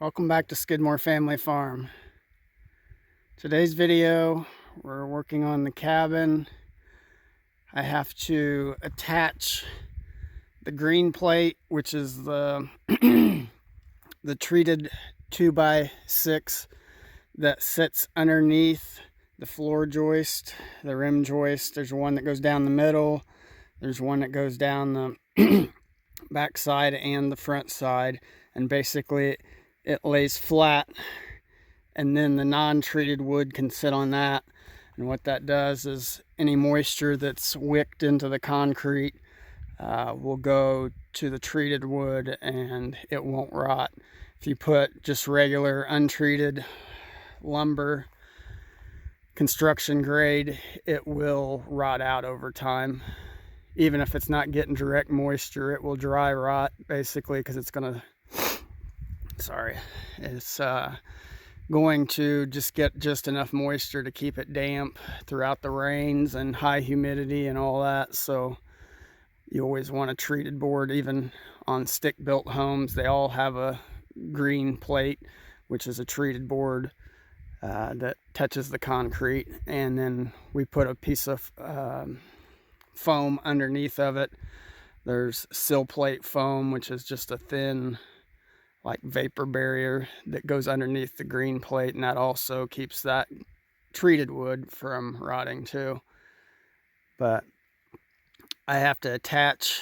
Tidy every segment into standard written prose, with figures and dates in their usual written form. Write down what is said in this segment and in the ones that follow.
Welcome back to Skidmore Family Farm. Today's video, we're working on the cabin. I have to attach the green plate, which is the the treated 2x6 that sits underneath the floor joist, the rim joist. There's one that goes down the middle. There's one that goes down the back side and the front side, and basically it lays flat, and then the non-treated wood can sit on that. And what that does is any moisture that's wicked into the concrete will go to the treated wood and it won't rot. If you put just regular untreated lumber, construction grade, it will rot out over time. Even if it's not getting direct moisture, it will dry rot basically, because it's going to just get just enough moisture to keep it damp throughout the rains and high humidity and all that. So you always want a treated board. Even on stick-built homes, they all have a green plate, which is a treated board that touches the concrete, and then we put a piece of foam underneath of it. There's sill plate foam, which is just a thin like vapor barrier that goes underneath the green plate, and that also keeps that treated wood from rotting too. But I have to attach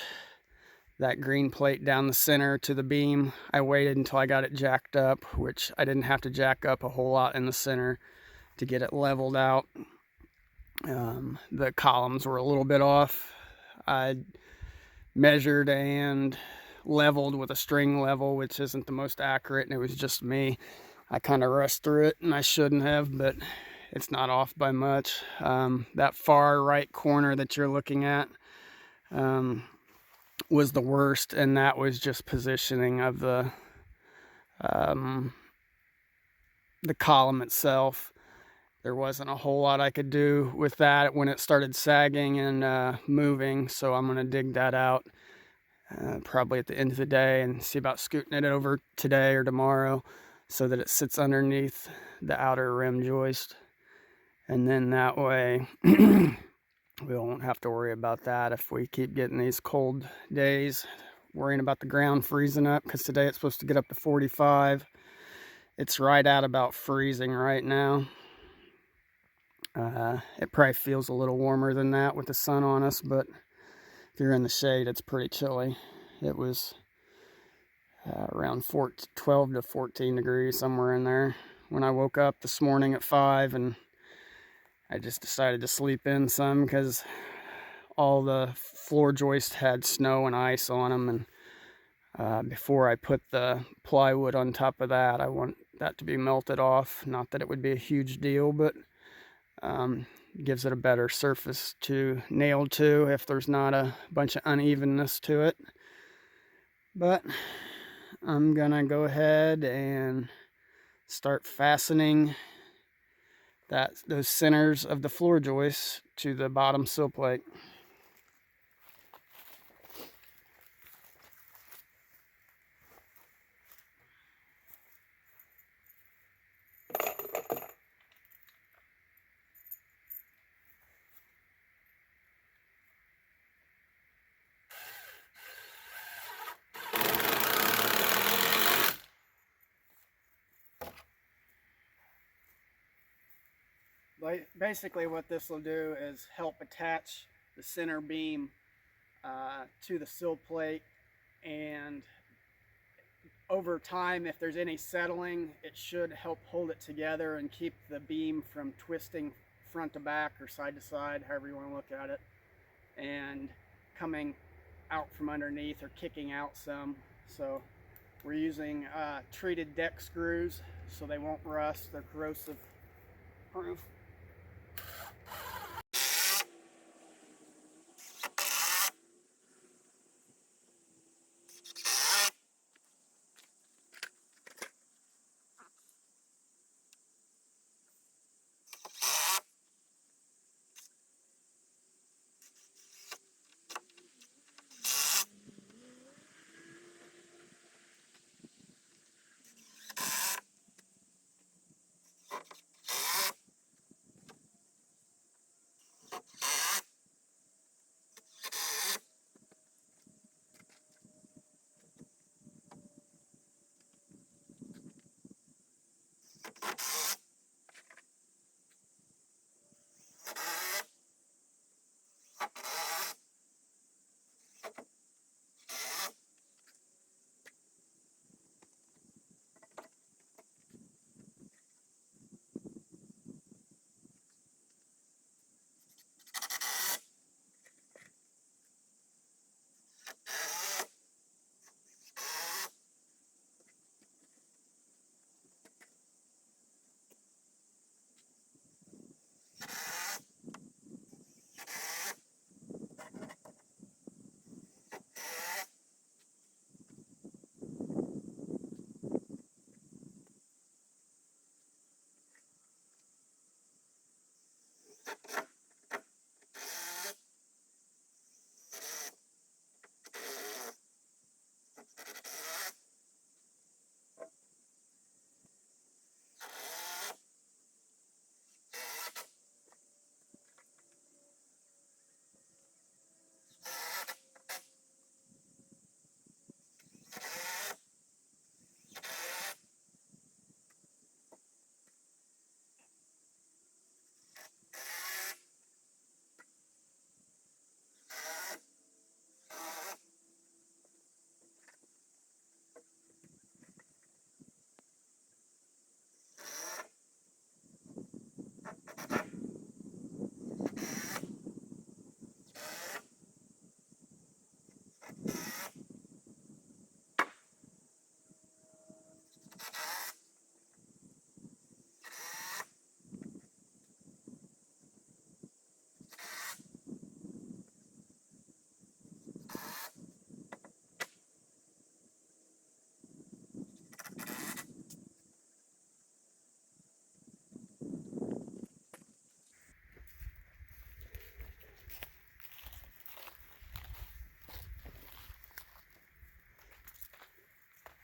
that green plate down the center to the beam. I waited until I got it jacked up, which I didn't have to jack up a whole lot in the center to get it leveled out. The columns were a little bit off. I measured and leveled with a string level, which isn't the most accurate, and it was just me. I kind of rushed through it, and I shouldn't have, but it's not off by much. That far right corner that you're looking at was the worst, and that was just positioning of the column itself. There wasn't a whole lot I could do with that when it started sagging and moving, so I'm going to dig that out probably at the end of the day and see about scooting it over today or tomorrow so that it sits underneath the outer rim joist. And then that way we won't have to worry about that if we keep getting these cold days, worrying about the ground freezing up, because today it's supposed to get up to 45. It's right at about freezing right now. It probably feels a little warmer than that with the sun on us, but if you're in the shade, it's pretty chilly. It was around 12 to 14 degrees, somewhere in there, when I woke up this morning at 5, and I just decided to sleep in some because all the floor joists had snow and ice on them, and before I put the plywood on top of that, I want that to be melted off. Not that it would be a huge deal, but gives it a better surface to nail to if there's not a bunch of unevenness to it. But I'm gonna go ahead and start fastening those centers of the floor joists to the bottom sill plate. Basically what this will do is help attach the center beam to the sill plate, and over time, if there's any settling, it should help hold it together and keep the beam from twisting front to back or side to side, however you want to look at it, and coming out from underneath or kicking out some. So we're using treated deck screws so they won't rust. They're corrosive proof.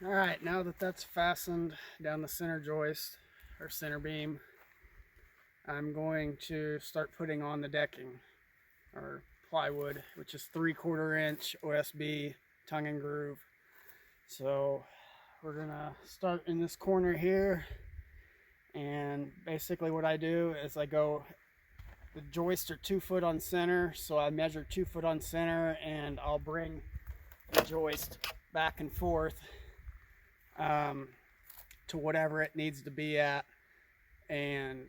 All right, now that that's fastened down the center joist or center beam, I'm going to start putting on the decking or plywood, which is 3/4 inch OSB tongue and groove. So we're gonna start in this corner here, and basically what I do is I go, the joists are 2 foot on center, so I measure 2 foot on center, and I'll bring the joist back and forth to whatever it needs to be at, and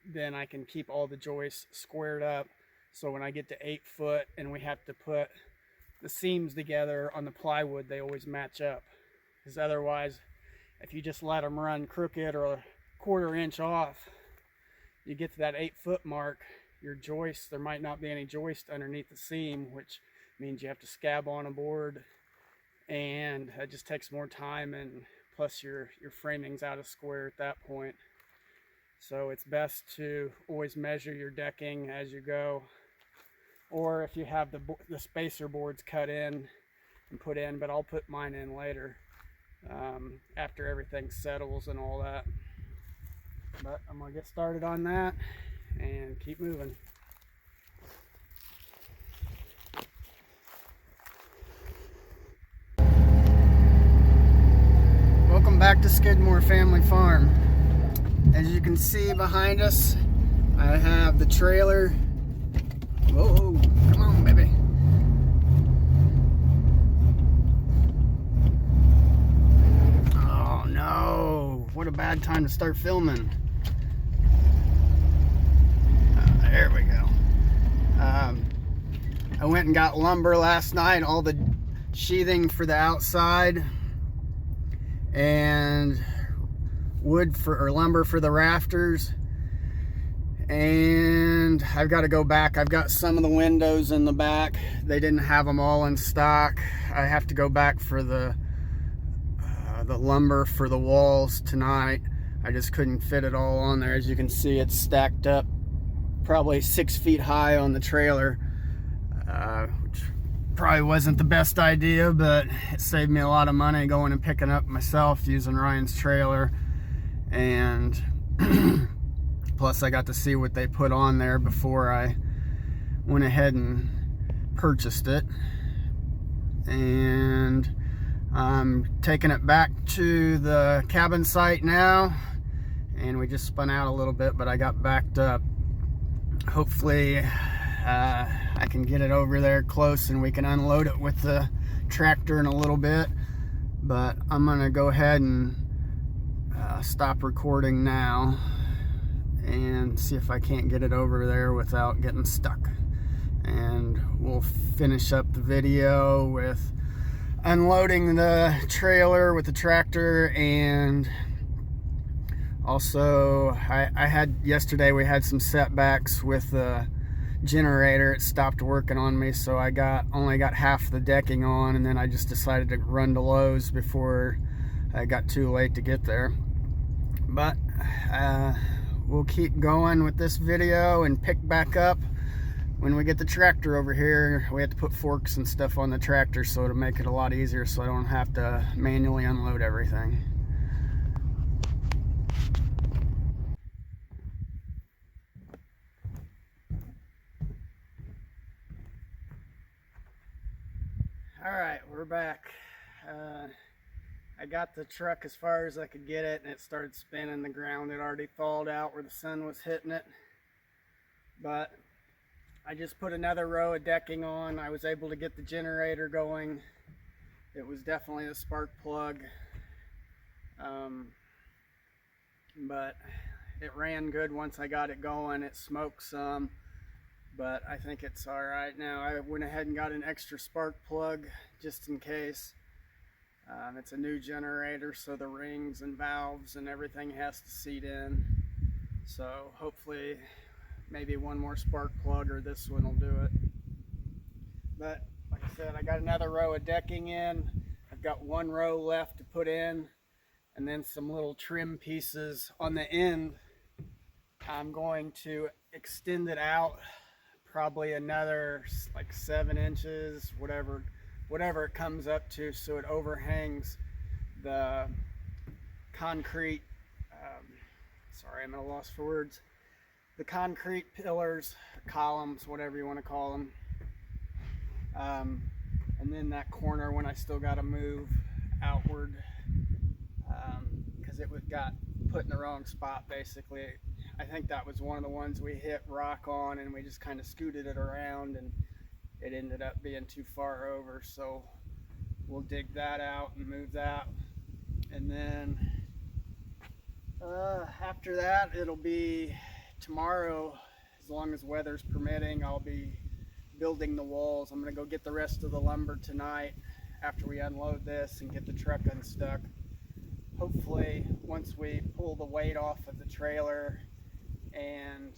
then I can keep all the joists squared up, so when I get to 8 foot and we have to put the seams together on the plywood, they always match up. Because otherwise, if you just let them run crooked or a 1/4 inch off, you get to that 8 foot mark, your joist, there might not be any joist underneath the seam, which means you have to scab on a board, and it just takes more time, and plus your framing's out of square at that point. So it's best to always measure your decking as you go, or if you have the spacer boards cut in and put in, but I'll put mine in later after everything settles and all that. But I'm gonna get started on that and keep moving. Welcome back to Skidmore Family Farm. As you can see behind us, I have the trailer. Whoa, come on, baby. Oh no, what a bad time to start filming. There we go. I went and got lumber last night, all the sheathing for the outside, and lumber for the rafters, and I've got to go back. I've got some of the windows in the back. They didn't have them all in stock. I have to go back for the lumber for the walls tonight. I just couldn't fit it all on there. As you can see, it's stacked up probably 6 feet high on the trailer, which probably wasn't the best idea, but it saved me a lot of money going and picking up myself using Ryan's trailer. And plus I got to see what they put on there before I went ahead and purchased it. And I'm taking it back to the cabin site now, and we just spun out a little bit, but I got backed up. Hopefully I can get it over there close and we can unload it with the tractor in a little bit. But I'm gonna go ahead and stop recording now and see if I can't get it over there without getting stuck, and we'll finish up the video with unloading the trailer with the tractor. And also yesterday we had some setbacks with the generator. It stopped working on me, so I only got half the decking on, and then I just decided to run to Lowe's before I got too late to get there. But we'll keep going with this video and pick back up when we get the tractor over here. We have to put forks and stuff on the tractor, so it'll make it a lot easier, so I don't have to manually unload everything. All right, we're back. I got the truck as far as I could get it, and it started spinning. The ground had already thawed out where the sun was hitting it. But I just put another row of decking on. I was able to get the generator going. It was definitely the spark plug. But it ran good once I got it going. It smoked some, but I think it's all right now. I went ahead and got an extra spark plug just in case. It's a new generator, so the rings and valves and everything has to seat in. So hopefully maybe one more spark plug or this one will do it. But like I said, I got another row of decking in. I've got one row left to put in, and then some little trim pieces on the end. I'm going to extend it out probably another like 7 inches, whatever it comes up to, so it overhangs the concrete, sorry, I'm at a loss for words, the concrete pillars, columns, whatever you want to call them. And then that corner when I still got to move outward, because it got put in the wrong spot basically. I think that was one of the ones we hit rock on and we just kind of scooted it around and it ended up being too far over. So we'll dig that out and move that. And then after that, it'll be tomorrow, as long as weather's permitting, I'll be building the walls. I'm going to go get the rest of the lumber tonight after we unload this and get the truck unstuck. Hopefully, once we pull the weight off of the trailer and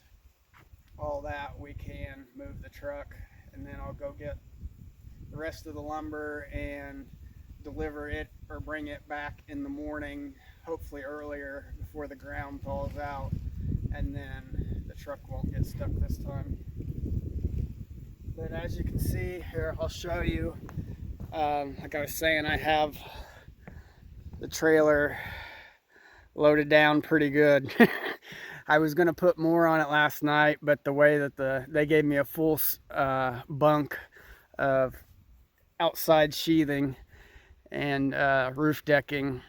all that, we can move the truck, and then I'll go get the rest of the lumber and deliver it or bring it back in the morning, hopefully earlier before the ground thaws out, and then the truck won't get stuck this time. But as you can see here, I'll show you, like I was saying, I have the trailer loaded down pretty good. I was going to put more on it last night, but the way that they gave me a full bunk of outside sheathing and roof decking,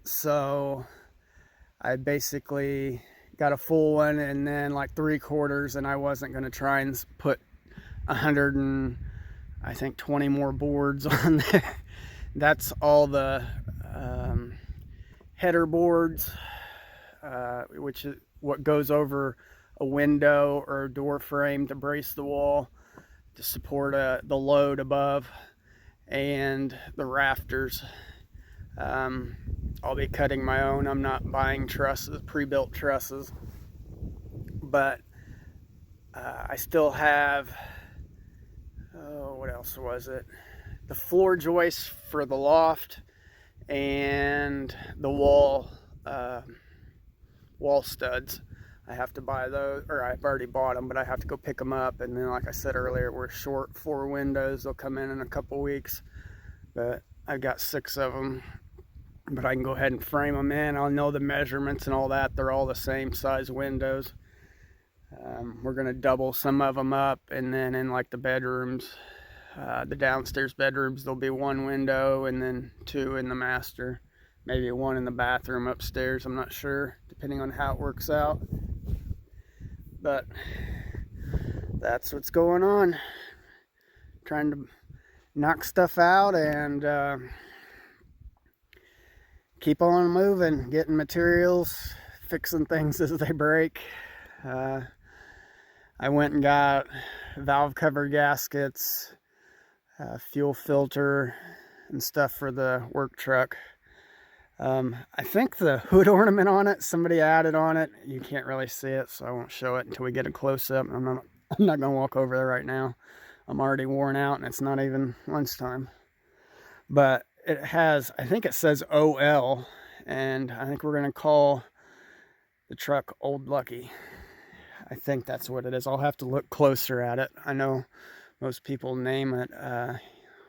so I basically got a full one and then like 3/4, and I wasn't going to try and put 120 more boards on there. That's all the header boards, which is what goes over a window or a door frame to brace the wall to support the load above, and the rafters. I'll be cutting my own. I'm not buying trusses, pre-built trusses, but I still have, what else was it? The floor joists for the loft and the wall studs. I have to buy those, or I've already bought them, but I have to go pick them up. And then, like I said earlier, we're short 4 windows. They'll come in a couple weeks, but I've got 6 of them. But I can go ahead and frame them in. I'll know the measurements and all that. They're all the same size windows. We're going to double some of them up, and then in like the bedrooms, the downstairs bedrooms, there'll be 1 window and then 2 in the master, maybe 1 in the bathroom upstairs. I'm not sure, depending on how it works out. But that's what's going on. Trying to knock stuff out and keep on moving, getting materials, fixing things as they break. I went and got valve cover gaskets, fuel filter, and stuff for the work truck. I think the hood ornament on it, somebody added on it. You can't really see it, so I won't show it until we get a close-up. I'm not gonna walk over there right now. I'm already worn out, and it's not even lunchtime. But it has, I think it says OL, and I think we're gonna call the truck Old Lucky. I think that's what it is. I'll have to look closer at it. I know most people name it a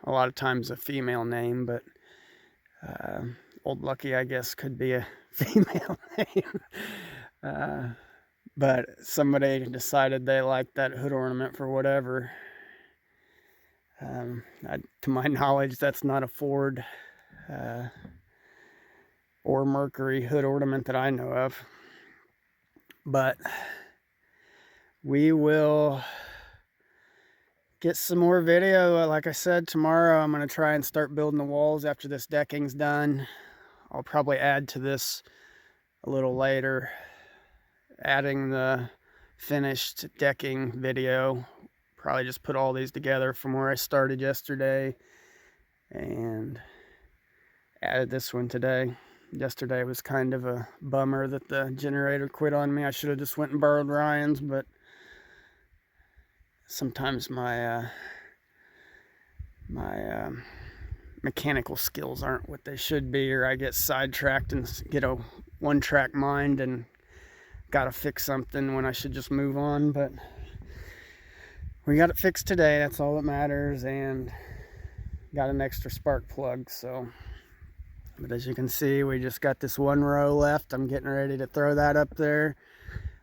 lot of times a female name, but Old Lucky, I guess, could be a female name. But somebody decided they liked that hood ornament for whatever. To my knowledge, that's not a Ford or Mercury hood ornament that I know of. But we will get some more video. Like I said, tomorrow I'm going to try and start building the walls after this decking's done. I'll probably add to this a little later, adding the finished decking video. Probably just put all these together from where I started yesterday and added this one today. Yesterday was kind of a bummer that the generator quit on me. I should have just went and borrowed Ryan's, but sometimes my mechanical skills aren't what they should be, or I get sidetracked and get a one-track mind and gotta fix something when I should just move on. But we got it fixed today, that's all that matters, and got an extra spark plug, so But as you can see, we just got this one row left. I'm getting ready to throw that up there,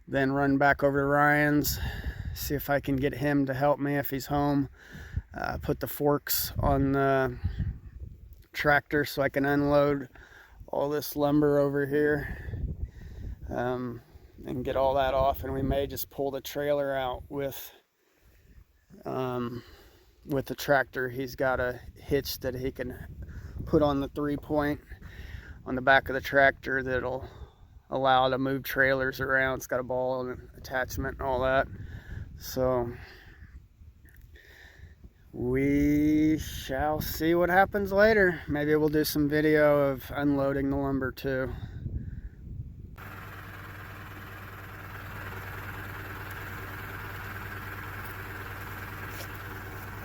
then run back over to Ryan's, see if I can get him to help me if he's home. Put the forks on the tractor so I can unload all this lumber over here, and get all that off. And we may just pull the trailer out with the tractor. He's got a hitch that he can put on the 3-point on the back of the tractor that'll allow to move trailers around. It's got a ball and an attachment and all that. So we shall see what happens later. Maybe we'll do some video of unloading the lumber too.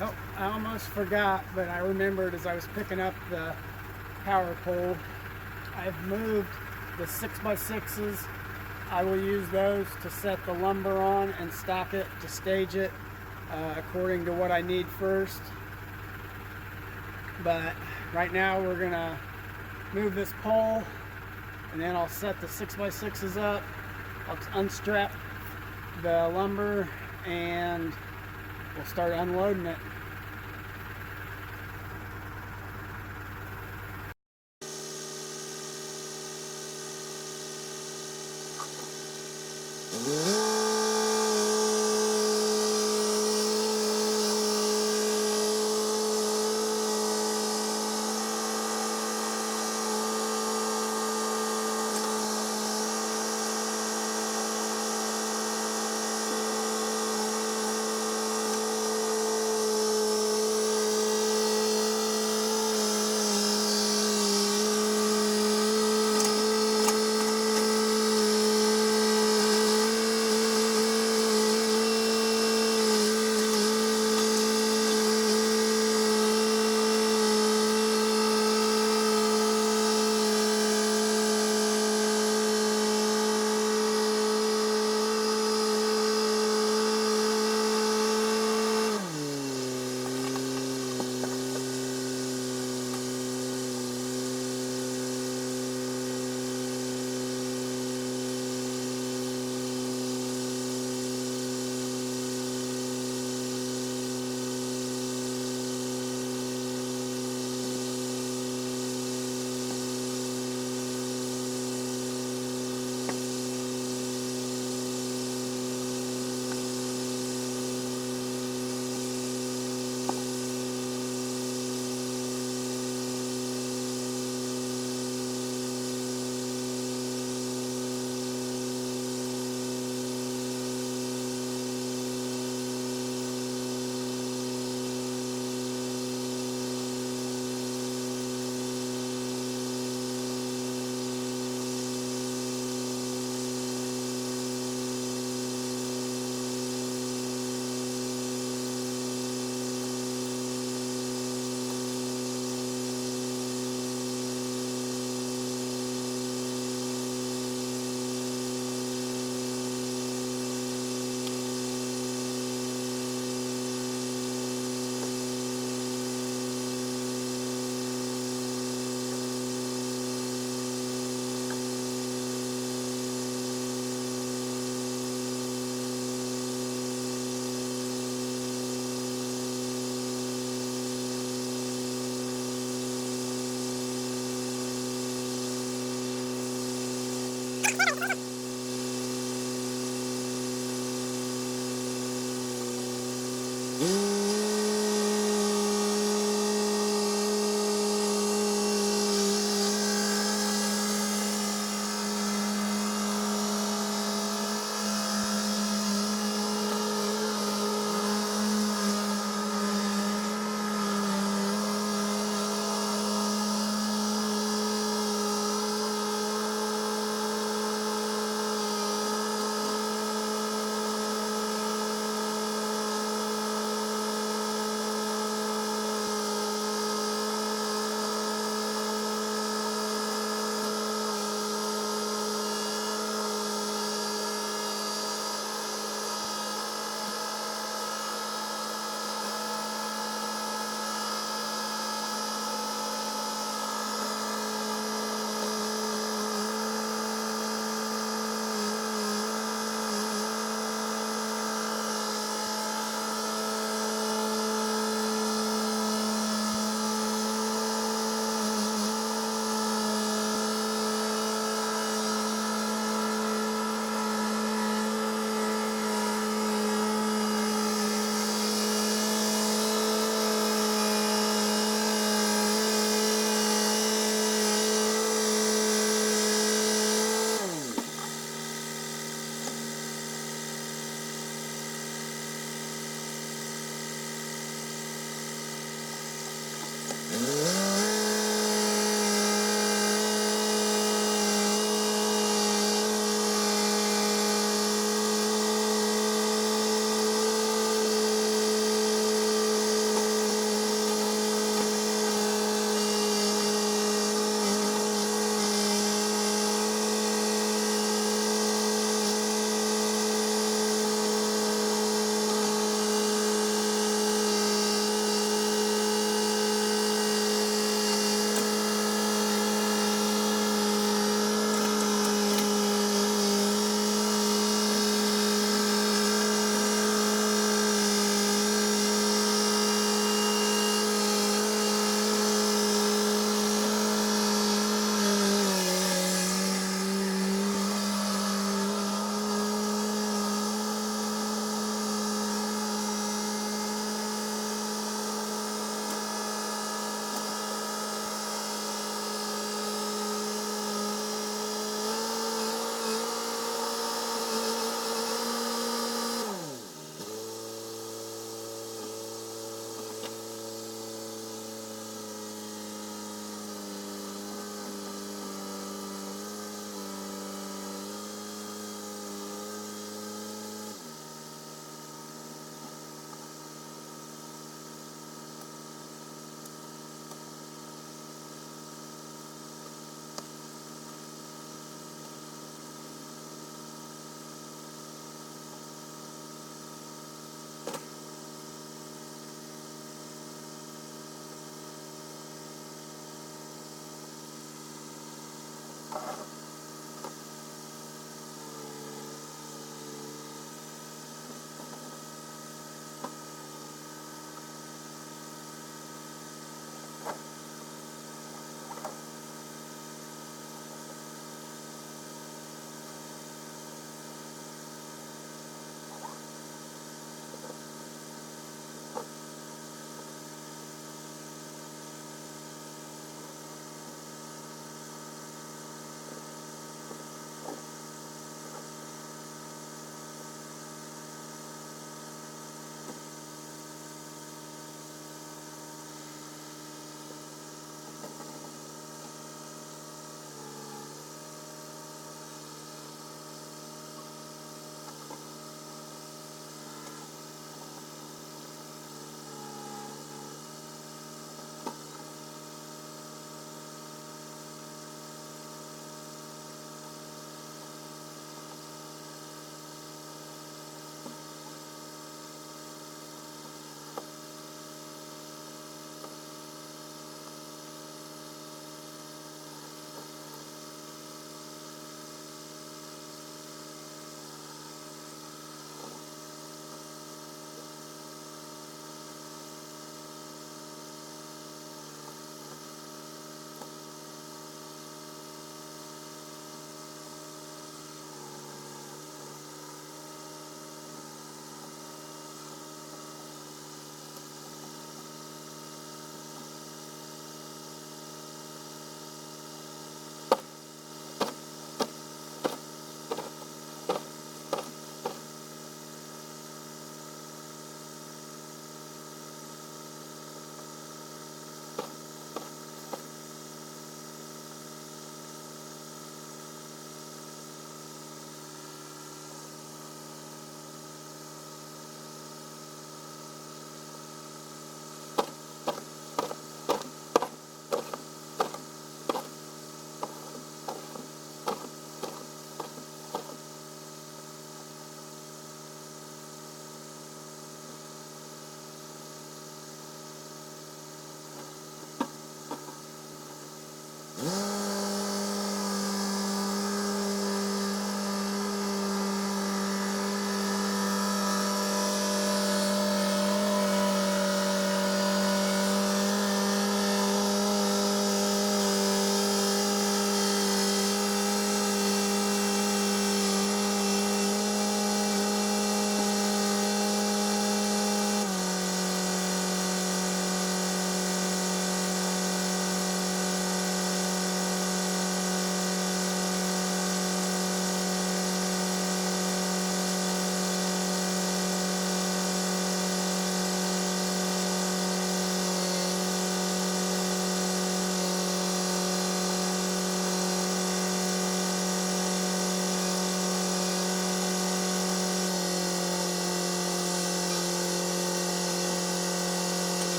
Oh, I almost forgot, but I remembered as I was picking up the power pole. I've moved the 6x6s. I will use those to set the lumber on and stack it to stage it according to what I need first. But right now we're gonna move this pole, and then I'll set the 6x6s up. I'll unstrap the lumber and we'll start unloading it.